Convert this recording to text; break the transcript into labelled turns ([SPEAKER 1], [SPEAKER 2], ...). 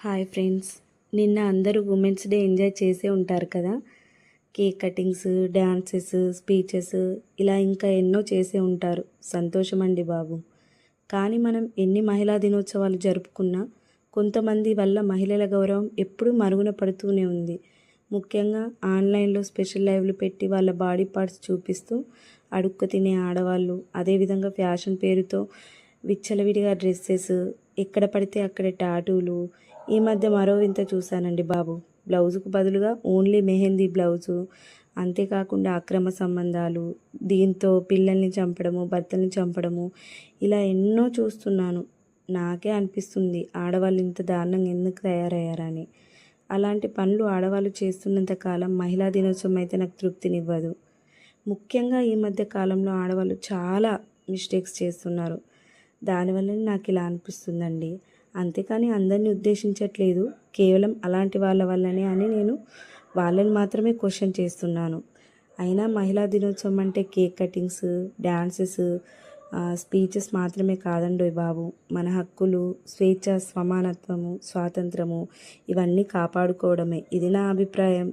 [SPEAKER 1] Hi friends. నిన్న అందరూ women's day enjoy చేసే ఉంటారు కదా. కేక్ కటింగ్స్, డ్యాన్సెస్, స్పీచెస్ ఇలా ఇంకా ఎన్నో చేసే ఉంటారు. సంతోషం అండి బాబు. కానీ మనం ఎన్ని మహిళా దినోత్సవాలు జరుపుకున్నా కొంతమంది వల్ల మహిళల గౌరవం ఎప్పుడూ మరుగున పడుతూనే ఉంది. ముఖ్యంగా ఆన్లైన్లో స్పెషల్ లైవ్లు పెట్టి వాళ్ళ బాడీ పార్ట్స్ చూపిస్తూ అడుక్కు తినే ఆడవాళ్ళు, అదేవిధంగా ఫ్యాషన్ పేరుతో విచ్చలవిడిగా డ్రెస్సెస్, ఎక్కడ పడితే అక్కడ టాటూలు. ఈ మధ్య మరో వింత చూశానండి బాబు. బ్లౌజుకు బదులుగా ఓన్లీ మెహందీ బ్లౌజు. అంతేకాకుండా అక్రమ సంబంధాలు, దీంతో పిల్లల్ని చంపడము, భర్తల్ని చంపడము, ఇలా ఎన్నో చూస్తున్నాను. నాకే అనిపిస్తుంది ఆడవాళ్ళు ఇంత దారుణంగా ఎందుకు తయారయ్యారని. అలాంటి పనులు ఆడవాళ్ళు చేస్తున్నంత కాలం మహిళా దినోత్సవం అయితే నాకు తృప్తినివ్వదు. ముఖ్యంగా ఈ మధ్య కాలంలో ఆడవాళ్ళు చాలా మిస్టేక్స్ చేస్తున్నారు. దానివల్లనే నాకు ఇలా అనిపిస్తుందండి. అంతేకాని అందరినీ ఉద్దేశించట్లేదు. కేవలం అలాంటి వాళ్ళ వల్లనే అని నేను వాళ్ళని మాత్రమే క్వశ్చన్ చేస్తున్నాను. అయినా మహిళా దినోత్సవం అంటే కేక్ కటింగ్స్, డ్యాన్సెస్, స్పీచెస్ మాత్రమే కాదండోయ్ బాబు. మన హక్కులు, స్వేచ్ఛ, సమానత్వము, స్వాతంత్రము ఇవన్నీ కాపాడుకోవడమే. ఇది నా అభిప్రాయం.